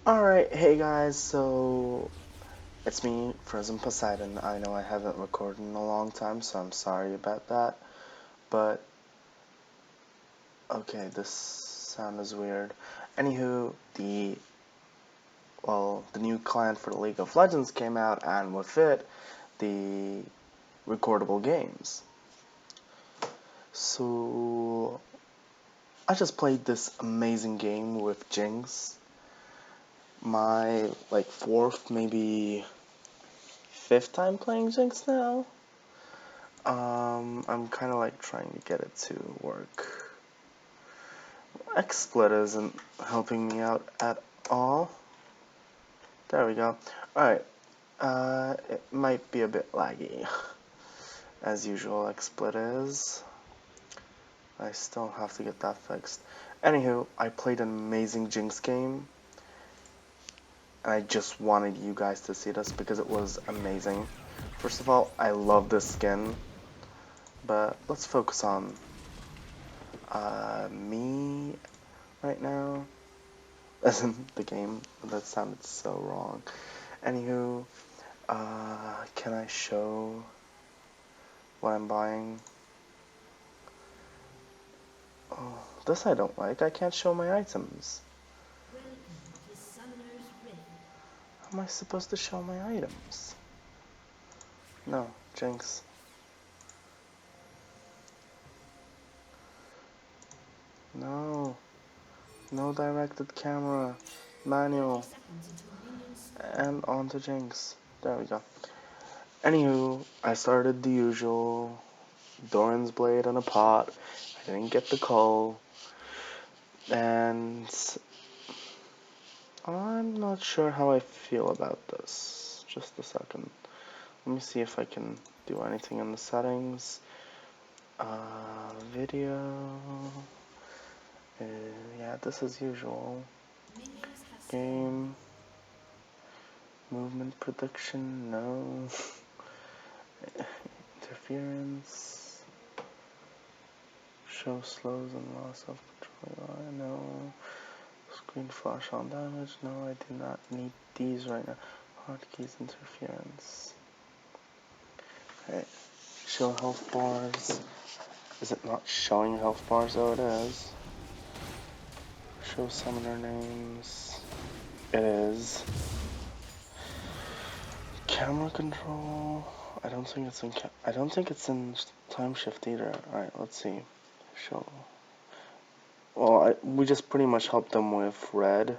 Alright, hey guys, so it's me, Frozen Poseidon. I know I haven't recorded in a long time, so I'm sorry about that. But, okay, this sound is weird. Anywho, the new client for League of Legends came out, and with it, the recordable games. So, I just played this amazing game with Jinx. My, fourth, maybe fifth time playing Jinx now. I'm kind of trying to get it to work. XSplit isn't helping me out at all. There we go. Alright, it might be a bit laggy. As usual, XSplit is. I still have to get that fixed. Anywho, I played an amazing Jinx game. And I just wanted you guys to see this because it was amazing. First of all, I love this skin. But let's focus on me right now. As in the game. That sounded so wrong. Anywho, can I show what I'm buying? Oh, this I don't like. I can't show my items. How am I supposed to show my items? No, Jinx. No. No directed camera. Manual. And onto Jinx. There we go. Anywho, I started the usual. Doran's blade in a pot. I didn't get the cull. And I'm not sure how I feel about this. Just a second. Let me see if I can do anything in the settings. Video. Yeah, this is usual. Game. Movement prediction, no. Interference. Show slows and loss of control, no. Screen flash on damage, no, I do not need these right now. Hotkeys interference. Alright, show health bars. Is it not showing health bars? Oh, it is. Show summoner names. It is. Camera control. I don't think it's in time shift either. Alright, let's see. Show. Well, we just pretty much helped them with red.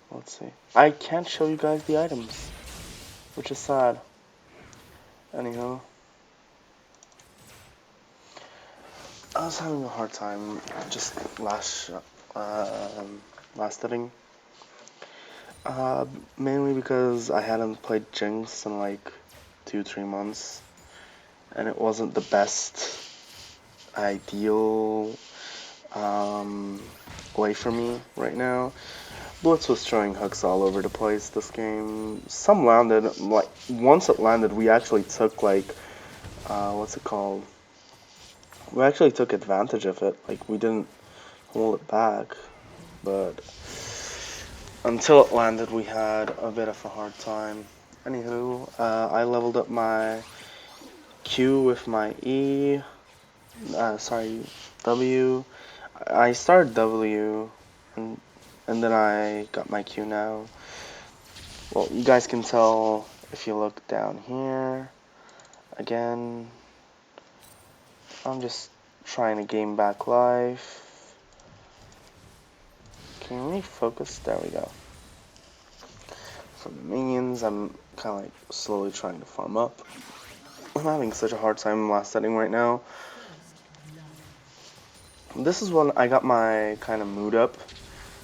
Let's see. I can't show you guys the items, which is sad. Anyhow, I was having a hard time just last hitting. Mainly because I hadn't played Jinx in like 2-3 months, and it wasn't the best ideal way for me right now. Blitz was throwing hooks all over the place this game. Some landed, like, once it landed, we actually took, what's it called? We actually took advantage of it. Like, we didn't hold it back. But until it landed, we had a bit of a hard time. Anywho, I leveled up my Q with my E. W. I started W, and then I got my Q now. Well, you guys can tell if you look down here. Again, I'm just trying to gain back life. Can we focus? There we go. For the minions, I'm kind of like slowly trying to farm up. I'm having such a hard time last setting right now. This is when I got my kind of mood up.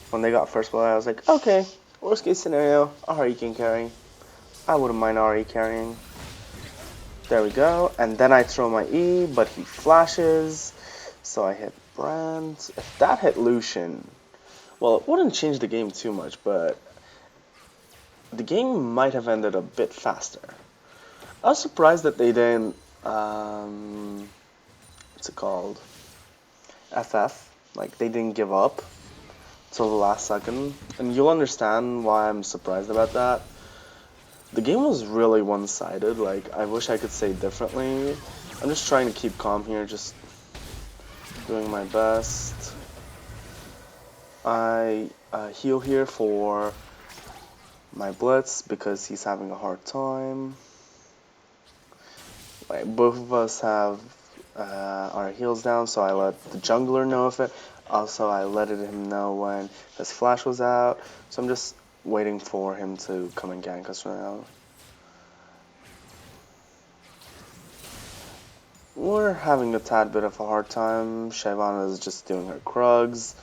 When they got first blood, I was like, okay, worst case scenario, Ahri can carry. I wouldn't mind Ahri carrying. There we go. And then I throw my E, but he flashes. So I hit Brand. If that hit Lucian, well, it wouldn't change the game too much, but the game might have ended a bit faster. I was surprised that they didn't, what's it called? FF. Like, they didn't give up. till the last second, and you'll understand why I'm surprised about that. The game was really one-sided. Like, I wish I could say differently. I'm just trying to keep calm here, just doing my best. I heal here for my Blitz because he's having a hard time. Like, both of us have our heals down, so I let the jungler know of it. Also, I let him know when his flash was out. So I'm just waiting for him to come and gank us right now. We're having a tad bit of a hard time. Shyvana is just doing her Krugs.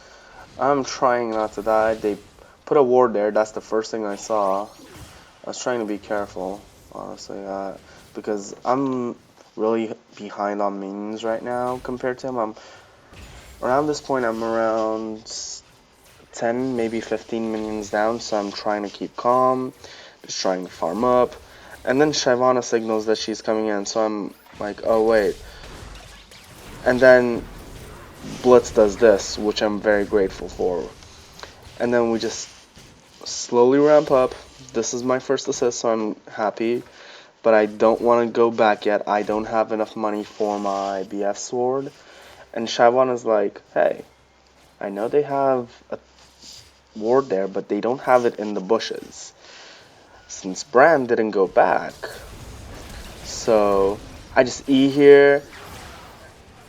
I'm trying not to die. They put a ward there. That's the first thing I saw. I was trying to be careful, honestly, because I'm really behind on minions right now compared to him. Around this point, I'm around 10, maybe 15 minions down, so I'm trying to keep calm, just trying to farm up. And then Shyvana signals that she's coming in, so I'm like, oh wait. And then Blitz does this, which I'm very grateful for. And then we just slowly ramp up. This is my first assist, so I'm happy. But I don't want to go back yet. I don't have enough money for my BF sword. And Shyvana's like, hey, I know they have a ward there, but they don't have it in the bushes. Since Bran didn't go back. So I just E here.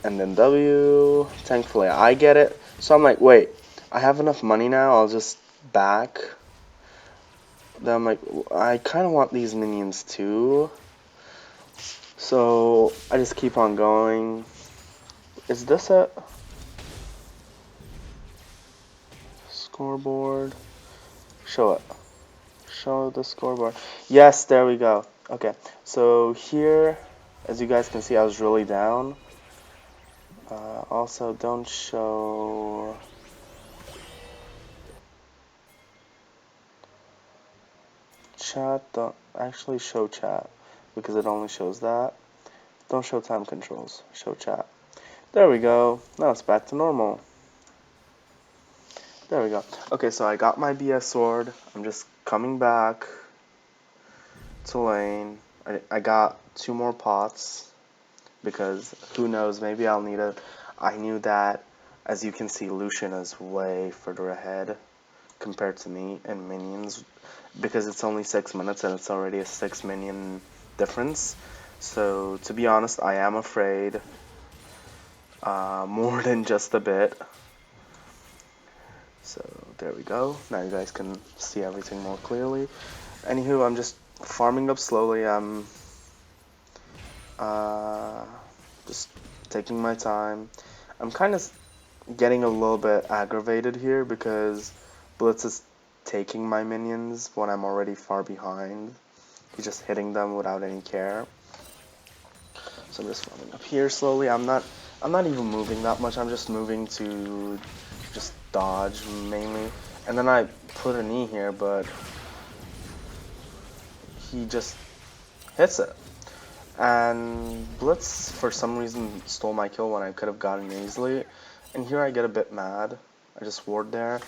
And then W. Thankfully I get it. So I'm like, wait, I have enough money now. I'll just back. Then I'm like, I kind of want these minions too. So I just keep on going. Is this it? Scoreboard. Show it. Show the scoreboard. Yes, there we go. Okay, so here, as you guys can see, I was really down. Also, don't show... Chat, don't actually show chat, because it only shows that. Don't show time controls, show chat. There we go, now it's back to normal. There we go. Okay, so I got my BS sword. I'm just coming back to lane. I got 2 more pots, because who knows, maybe I'll need it. I knew that, as you can see, Lucian is way further ahead compared to me and minions, because it's only 6 minutes and it's already a 6 minion difference. So to be honest, I am afraid, more than just a bit. So there we go. Now you guys can see everything more clearly. Anywho, I'm just farming up slowly. I'm just taking my time. I'm kind of getting a little bit aggravated here because Blitz is taking my minions when I'm already far behind. He's just hitting them without any care. So I'm just farming up here slowly. I'm not even moving that much. I'm just moving to just dodge mainly. And then I put an E here, but he just hits it. And Blitz, for some reason, stole my kill when I could have gotten it easily. And here I get a bit mad. I just ward there.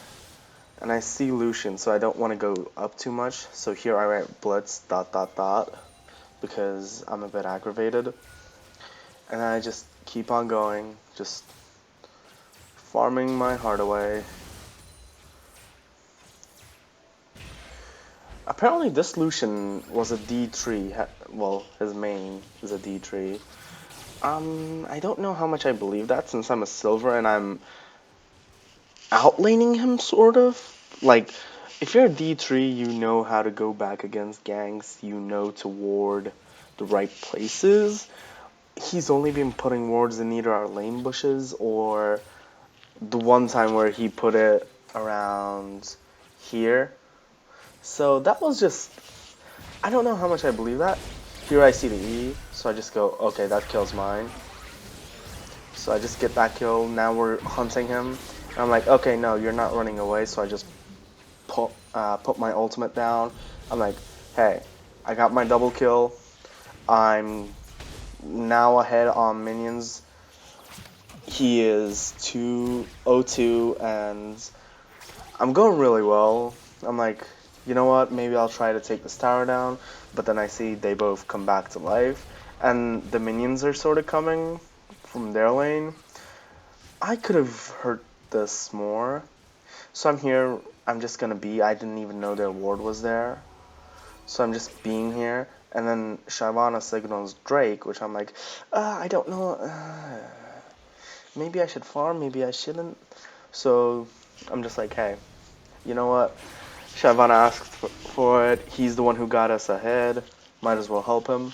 And I see Lucian, so I don't want to go up too much. So here I write Blitz ... because I'm a bit aggravated. And I just keep on going, just farming my heart away. Apparently this Lucian was a D3, well, his main is a D3. I don't know how much I believe that since I'm a silver and I'm outlaning him, sort of. Like, if you're a D3, you know how to go back against ganks, you know to ward the right places. He's only been putting wards in either our lane bushes or the one time where he put it around here. So that was just, I don't know how much I believe that. Here I see the E, so I just go, okay, that kill's mine. So I just get that kill, now we're hunting him. And I'm like, okay, no, you're not running away, so I just put my ultimate down. I'm like, hey, I got my double kill. I'm now ahead on minions. He is 202 and I'm going really well. I'm like, you know what, maybe I'll try to take this tower down, but then I see they both come back to life, and the minions are sort of coming from their lane. I could have hurt this more. So I'm here, I'm just gonna be, I didn't even know their ward was there. So I'm just being here, and then Shyvana signals Drake, which I'm like, I don't know, maybe I should farm, maybe I shouldn't. So I'm just like, hey, you know what? Shyvana asked for it, he's the one who got us ahead, might as well help him.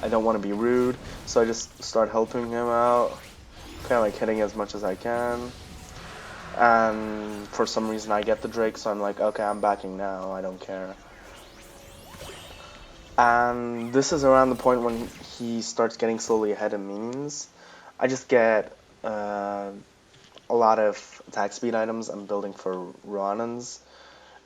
I don't want to be rude, so I just start helping him out, kind of like hitting as much as I can. And for some reason I get the Drake, so I'm like, okay, I'm backing now, I don't care. And this is around the point when he starts getting slowly ahead in minions. I just get a lot of attack speed items I'm building for Ronan's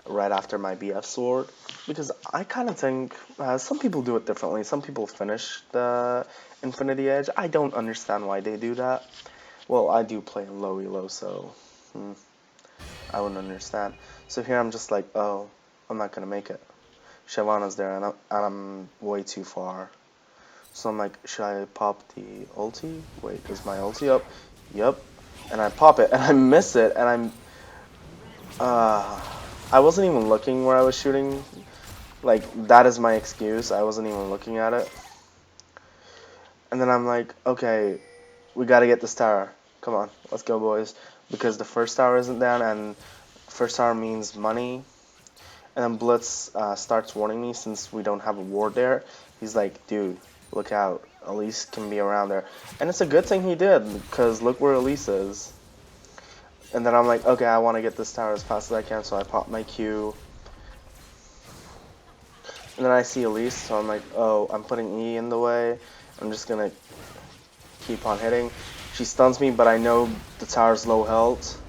right after my BF sword. Because I kind of think, some people do it differently. Some people finish the Infinity Edge. I don't understand why they do that. Well, I do play in low elo, so I wouldn't understand. So here I'm just like, oh, I'm not going to make it. Shyvana's there, and I'm way too far. So I'm like, should I pop the ulti? Wait, is my ulti up? Yep. And I pop it, and I miss it, and I wasn't even looking where I was shooting. Like, that is my excuse. I wasn't even looking at it. And then I'm like, okay, we gotta get this tower. Come on, let's go, boys. Because the first tower isn't down, and first tower means money. And then Blitz starts warning me since we don't have a ward there. He's like, dude, look out. Elise can be around there. And it's a good thing he did, because look where Elise is. And then I'm like, okay, I want to get this tower as fast as I can, so I pop my Q. And then I see Elise, so I'm like, oh, I'm putting E in the way. I'm just going to keep on hitting. She stuns me, but I know the tower's low health.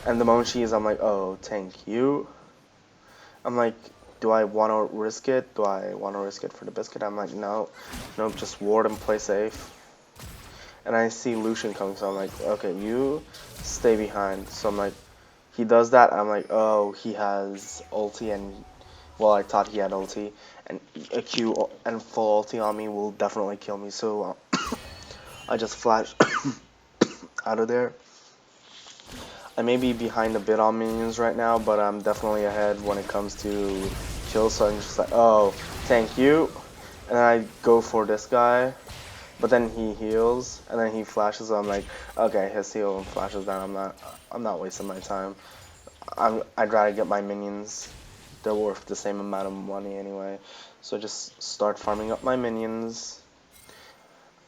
And the moment she is, I'm like, oh, thank you. I'm like, do I want to risk it? Do I want to risk it for the biscuit? I'm like, no. Nope, just ward and play safe. And I see Lucian coming, so I'm like, okay, you stay behind. So I'm like, he does that, I'm like, oh, he has ulti, and, well, I thought he had ulti. And a Q and full ulti on me will definitely kill me, so I just flash out of there. I may be behind a bit on minions right now, but I'm definitely ahead when it comes to kills, so I'm just like, oh, thank you. And then I go for this guy, but then he heals, and then he flashes, so I'm like, okay, his heal and flashes down, I'm not wasting my time. I'd rather get my minions. They're worth the same amount of money anyway. So just start farming up my minions.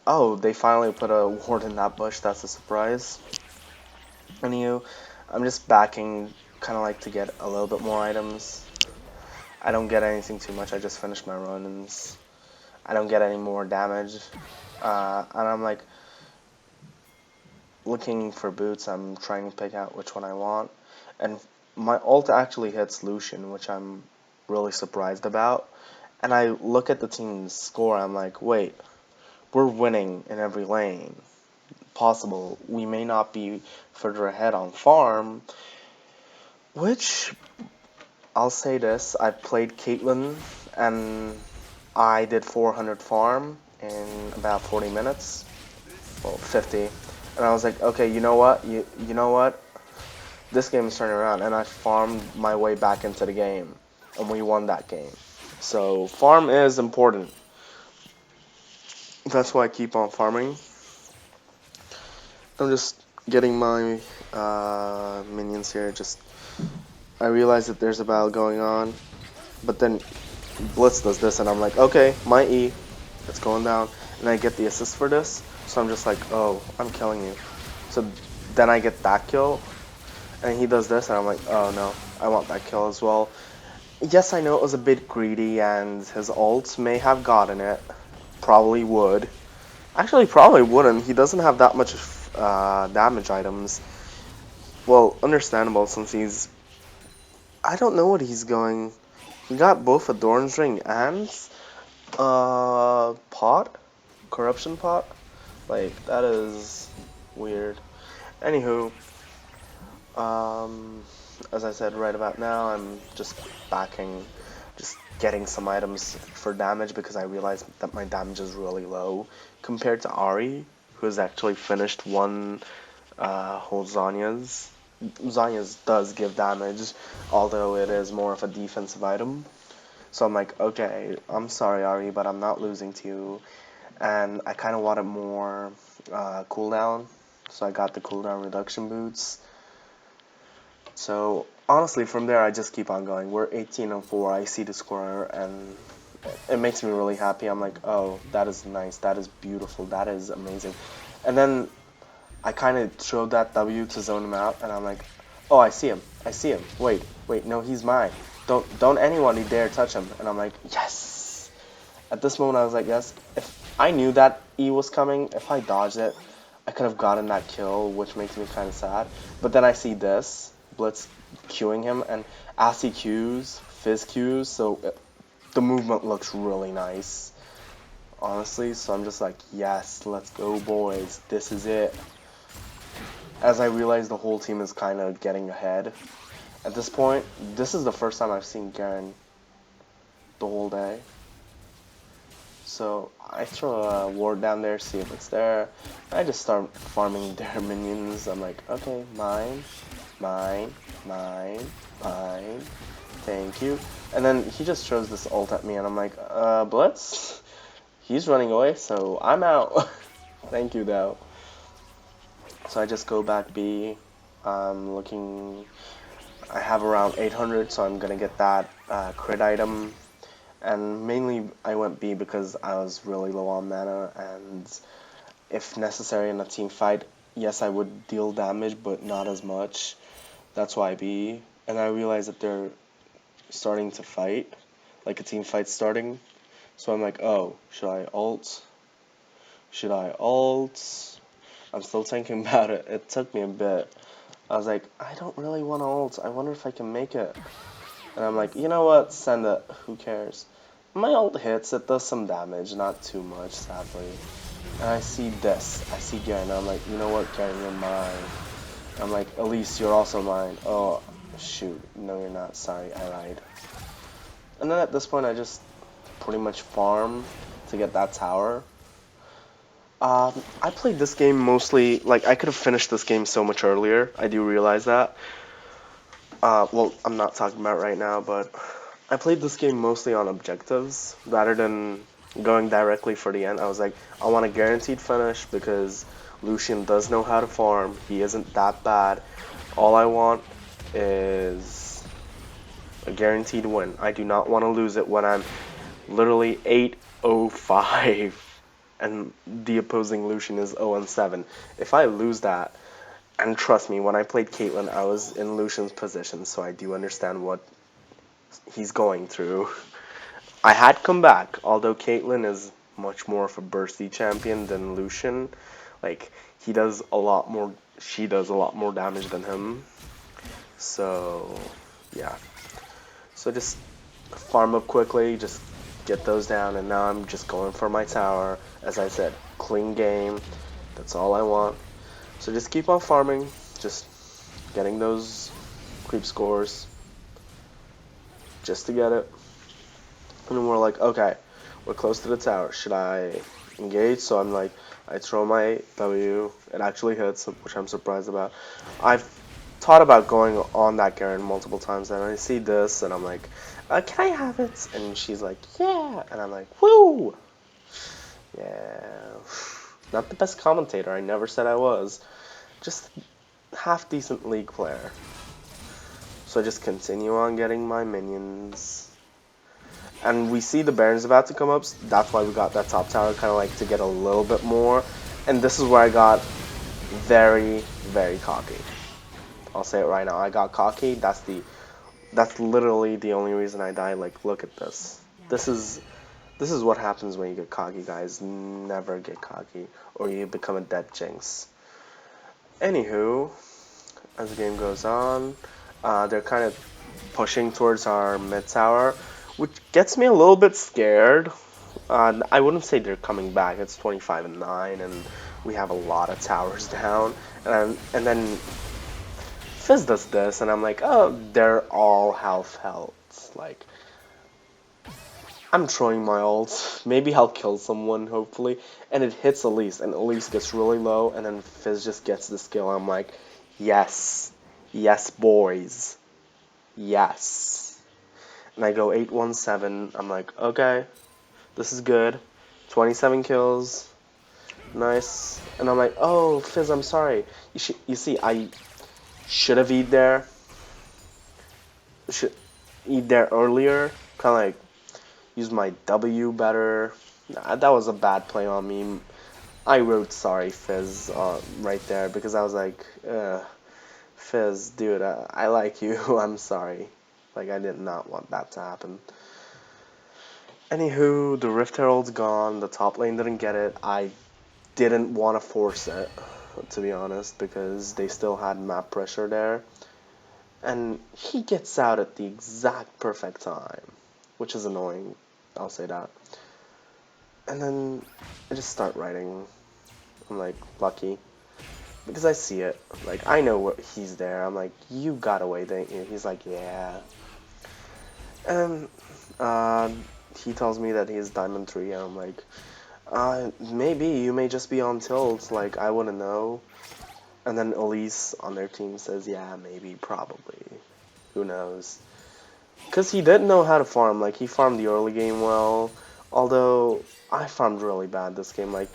Oh, they finally put a ward in that bush, that's a surprise. Anywho, I'm just backing, kind of like to get a little bit more items. I don't get anything too much, I just finished my run-ins. I don't get any more damage. And I'm like, looking for boots, I'm trying to pick out which one I want. And my ult actually hits Lucian, which I'm really surprised about. And I look at the team's score, I'm like, wait, we're winning in every lane possible. We may not be further ahead on farm, which, I'll say this, I played Caitlyn, and I did 400 farm in about 40 minutes. Well, 50. And I was like, okay, you know what? You know what? This game is turning around, and I farmed my way back into the game, and we won that game. So farm is important. That's why I keep on farming. I'm just getting my minions here. Just I realize that there's a battle going on, but then Blitz does this, and I'm like, okay, my E, it's going down, and I get the assist for this. So I'm just like, oh, I'm killing you. So then I get that kill, and he does this, and I'm like, oh no, I want that kill as well. Yes, I know it was a bit greedy, and his ult may have gotten it. Probably would. Actually, probably wouldn't. He doesn't have that much damage items. Well, understandable since he's... I don't know what he's going... He got both a Doran's Ring and pot? Corruption pot? Like, that is weird. Anywho, Um, as I said right about now, I'm just backing, just getting some items for damage because I realized that my damage is really low compared to Ari, who has actually finished one whole Zanya's. Zanya's does give damage, although it is more of a defensive item. So I'm like, okay, I'm sorry, Ari, but I'm not losing to you. And I kind of wanted more cooldown, so I got the cooldown reduction boots. So honestly, from there, I just keep on going. We're 18-4. I see the score, and it makes me really happy. I'm like, oh, that is nice. That is beautiful. That is amazing. And then I kind of throw that W to zone him out, and I'm like, oh, I see him. I see him. Wait, no, he's mine. Don't anyone dare touch him. And I'm like, yes. At this moment, I was like, yes. If I knew that E was coming, if I dodged it, I could have gotten that kill, which makes me kind of sad. But then I see this, Blitz queuing him, and as he queues, Fizz queues, so the movement looks really nice, honestly. So I'm just like, yes, let's go, boys. This is it. As I realize the whole team is kind of getting ahead. At this point, this is the first time I've seen Garen the whole day. So I throw a ward down there, see if it's there. I just start farming their minions. I'm like, okay, mine, mine, mine, mine. Thank you. And then he just throws this ult at me, and I'm like, Blitz? He's running away, so I'm out. Thank you, though. So I just go back B. Looking. I have around 800, so I'm gonna get that crit item. And mainly I went B because I was really low on mana, and if necessary in a team fight, yes, I would deal damage, but not as much. That's why B. And I realized that they're starting to fight, like a team fight starting. So I'm like, oh, should I ult? Should I ult? I'm still thinking about it. It took me a bit. I was like, I don't really want to ult. I wonder if I can make it. And I'm like, you know what? Send it. Who cares? My ult hits. It does some damage. Not too much, sadly. And I see this. I see Garen. I'm like, you know what, Garen? You're mine. I'm like, Elise, you're also mine. Oh, shoot. No, you're not. Sorry, I lied. And then at this point, I just pretty much farm to get that tower. I played this game mostly, like, I could have finished this game so much earlier. I do realize that. Well, I'm not talking about right now, but I played this game mostly on objectives rather than going directly for the end. I was like, I want a guaranteed finish because Lucian does know how to farm. He isn't that bad. All I want is a guaranteed win. I do not want to lose it when I'm literally 8-0-5 and the opposing Lucian is 0-7. If I lose that, and trust me, when I played Caitlyn, I was in Lucian's position, so I do understand what he's going through. I had come back, although Caitlyn is much more of a bursty champion than Lucian. Like, he does a lot more, she does a lot more damage than him. So, yeah. So just farm up quickly, just get those down, and now I'm just going for my tower. As I said, clean game. That's all I want. So just keep on farming, just getting those creep scores, just to get it. And then we're like, okay, we're close to the tower. Should I engage? So I'm like, I throw my W. It actually hits, which I'm surprised about. I've thought about going on that Garen multiple times, and I see this, and I'm like, can I have it? And she's like, yeah. And I'm like, woo! Yeah. Not the best commentator. I never said I was. Just half decent league player. So I just continue on getting my minions. And we see the Baron's about to come up. So that's why we got that top tower, kind of like to get a little bit more. And this is where I got very, very cocky. I'll say it right now. I got cocky. That's literally the only reason I died. Like, look at this. This is what happens when you get cocky, guys. Never get cocky, or you become a dead Jinx. Anywho, as the game goes on, they're kind of pushing towards our mid tower, which gets me a little bit scared. I wouldn't say they're coming back. It's 25-9, and we have a lot of towers down. And then Fizz does this, and I'm like, oh, they're all half health. Like, I'm throwing my ult. Maybe I'll kill someone, hopefully. And it hits Elise, and Elise gets really low, and then Fizz just gets the skill. I'm like, yes. Yes, boys. Yes. And I go 8-1-7. I'm like, okay, this is good. 27 kills. Nice. And I'm like, oh, Fizz, I'm sorry. You see, I should have eat there. Should eat there earlier. Kind of like use my W better. Nah, that was a bad play on me. I wrote sorry, Fizz, right there because I was like, Fizz, dude, I like you. I'm sorry. Like, I did not want that to happen. Anywho, the Rift Herald's gone. The top lane didn't get it. I didn't want to force it, to be honest, because they still had map pressure there. And he gets out at the exact perfect time, which is annoying. I'll say that. And then I just start writing. I'm like, lucky. Because I see it. Like, I know what he's there. I'm like, you got away, didn't you? He's like, yeah. And he tells me that he's Diamond 3, and I'm like, maybe you may just be on tilt. Like, I wouldn't know. And then Elise on their team says, yeah, maybe, probably. Who knows? Because he didn't know how to farm. Like, he farmed the early game well. Although, I farmed really bad this game. Like,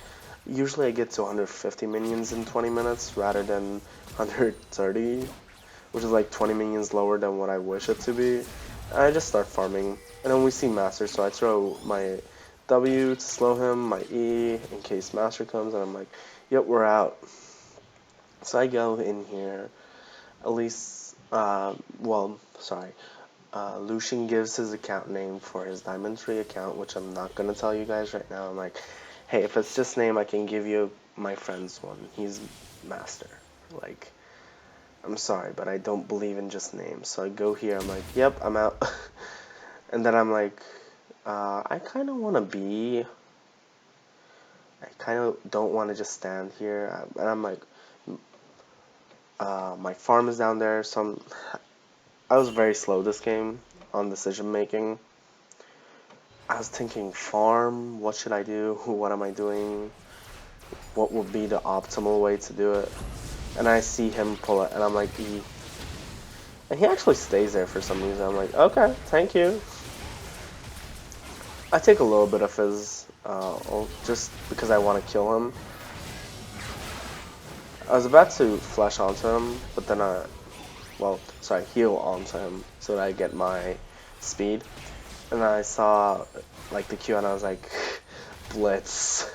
usually I get to 150 minions in 20 minutes rather than 130. Which is like 20 minions lower than what I wish it to be. And I just start farming. And then we see Master, so I throw my W to slow him, my E in case Master comes, and I'm like, yep, we're out. So I go in here. Elise, Lucian gives his account name for his Diamond 3 account, which I'm not going to tell you guys right now. I'm like, hey, if it's just name, I can give you my friend's one. He's Master. Like, I'm sorry, but I don't believe in just names. So I go here, I'm like, yep, I'm out. And then I'm like, I kind of want to be... I kind of don't want to just stand here. And I'm like, my farm is down there, so I was very slow this game on decision making. I was thinking, farm, what should I do? What am I doing? What would be the optimal way to do it? And I see him pull it, and I'm like, E. And he actually stays there for some reason. I'm like, okay, thank you. I take a little bit of his ult just because I want to kill him. I was about to flash onto him, but then heal onto him so that I get my speed. And I saw like the Q and I was like, Blitz,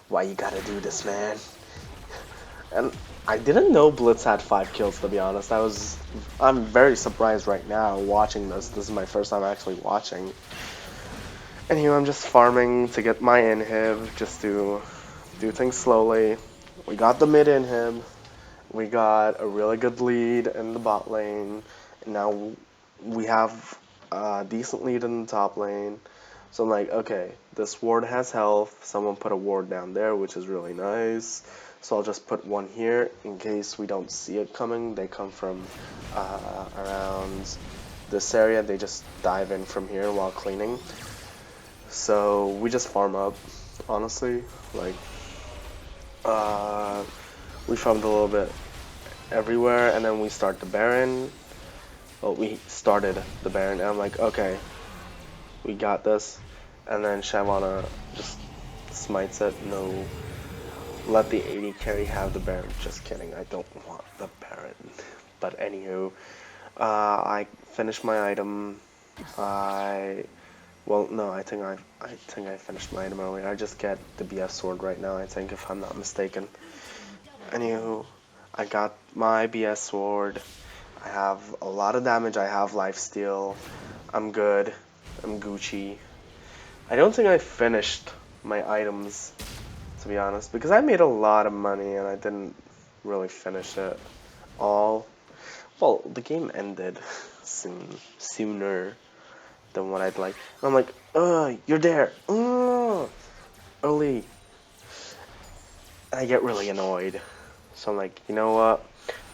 why you gotta do this, man? And I didn't know Blitz had 5 kills, to be honest. I'm very surprised right now watching this. This is my first time actually watching. Anyway, I'm just farming to get my inhib, just to do things slowly. We got the mid inhib. We got a really good lead in the bot lane. And now we have a decent lead in the top lane. So I'm like, okay, this ward has health. Someone put a ward down there, which is really nice. So I'll just put one here in case we don't see it coming. They come from around this area. They just dive in from here while cleaning. So we just farm up, honestly. Like, we farmed a little bit everywhere, and then we start the Baron. Well, we started the Baron, and I'm like, okay, we got this. And then Shyvana just smites it. No, let the AD carry have the Baron. Just kidding, I don't want the Baron. But anywho, I finished my item. Well, no, I think I finished my item earlier. I just get the BS sword right now, I think, if I'm not mistaken. Anywho, I got my BS sword. I have a lot of damage. I have lifesteal. I'm good. I'm Gucci. I don't think I finished my items, to be honest, because I made a lot of money and I didn't really finish it all. Well, the game ended sooner than what I'd like. And I'm like, you're there. Early. And I get really annoyed. So I'm like, you know what?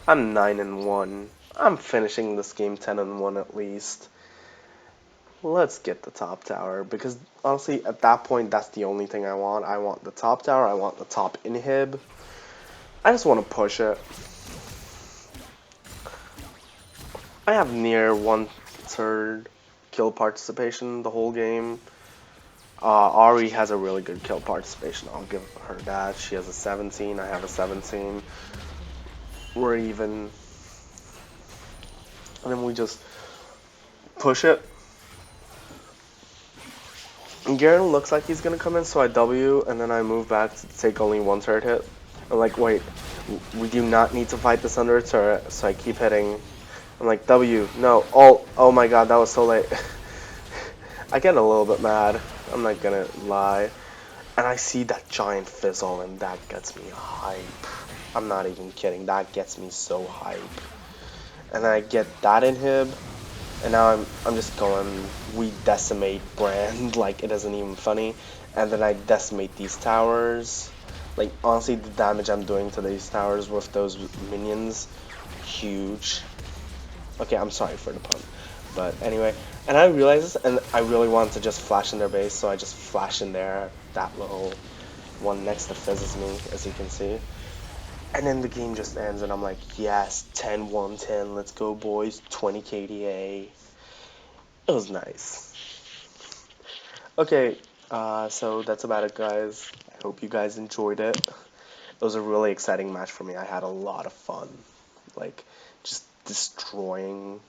I'm 9-1. I'm finishing this game 10-1 at least. Let's get the top tower, because honestly, at that point, that's the only thing I want. I want the top tower, I want the top inhib. I just want to push it. I have near 1/3 kill participation the whole game. Ari has a really good kill participation. I'll give her that. She has a 17. I have a 17. We're even. And then we just push it. And Garen looks like he's gonna come in, so I W, and then I move back to take only 1/3 hit. I'm like, wait, we do not need to fight this under a turret, so I keep hitting. I'm like, W, no, oh my god, that was so late. I get a little bit mad, I'm not gonna lie. And I see that giant fizzle, and that gets me hype. I'm not even kidding, that gets me so hype. And then I get that inhib, and now I'm just going, we decimate Brand, like it isn't even funny. And then I decimate these towers. Like, honestly, the damage I'm doing to these towers with those minions, huge. Okay, I'm sorry for the pun. But anyway, and I realized this, and I really wanted to just flash in their base, so I just flash in there. That little one next to fizzes me, as you can see. And then the game just ends, and I'm like, yes, 10-1-10, let's go, boys, 20 KDA. It was nice. Okay, so that's about it, guys. I hope you guys enjoyed it. It was a really exciting match for me. I had a lot of fun. Like, just destroying.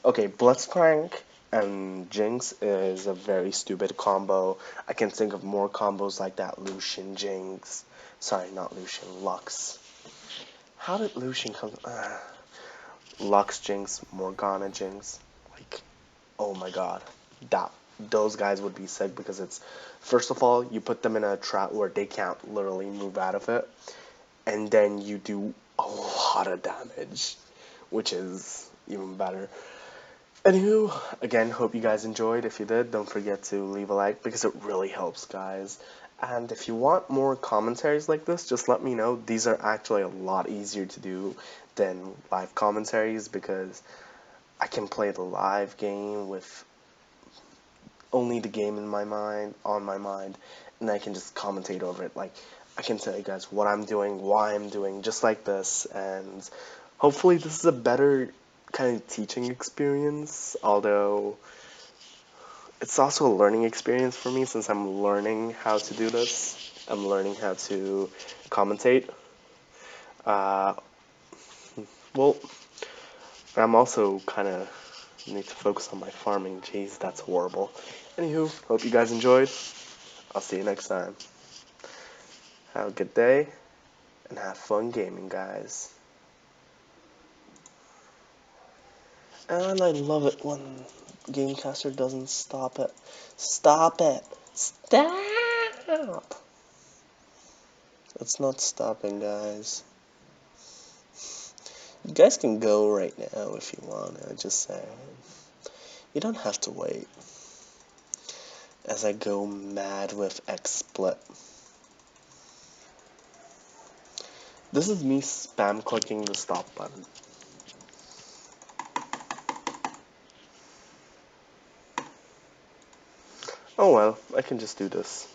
Okay, Blitzcrank and Jinx is a very stupid combo. I can think of more combos like that. Lucian Jinx. Sorry, not Lucian. Lux. How did Lucian come? Lux Jinx, Morgana Jinx. Like, oh my god. Those guys would be sick because it's, first of all, you put them in a trap where they can't literally move out of it, and then you do a lot of damage, which is even better. Anywho, again, hope you guys enjoyed. If you did, don't forget to leave a like because it really helps, guys. And if you want more commentaries like this, just let me know. These are actually a lot easier to do than live commentaries because I can play the live game with only the game in my mind, on my mind, and I can just commentate over it. Like, I can tell you guys what I'm doing, why I'm doing, just like this, and hopefully this is a better kind of teaching experience, although it's also a learning experience for me since I'm learning how to do this. I'm learning how to commentate. Uh, well, I'm also kind of need to focus on my farming. Jeez, that's horrible. Anywho, hope you guys enjoyed. I'll see you next time. Have a good day, and have fun gaming, guys. And I love it when Gamecaster doesn't stop it. Stop it! Stop! It's not stopping, guys. You guys can go right now if you want. I just say you don't have to wait. As I go mad with XSplit. This is me spam clicking the stop button. Oh well, I can just do this.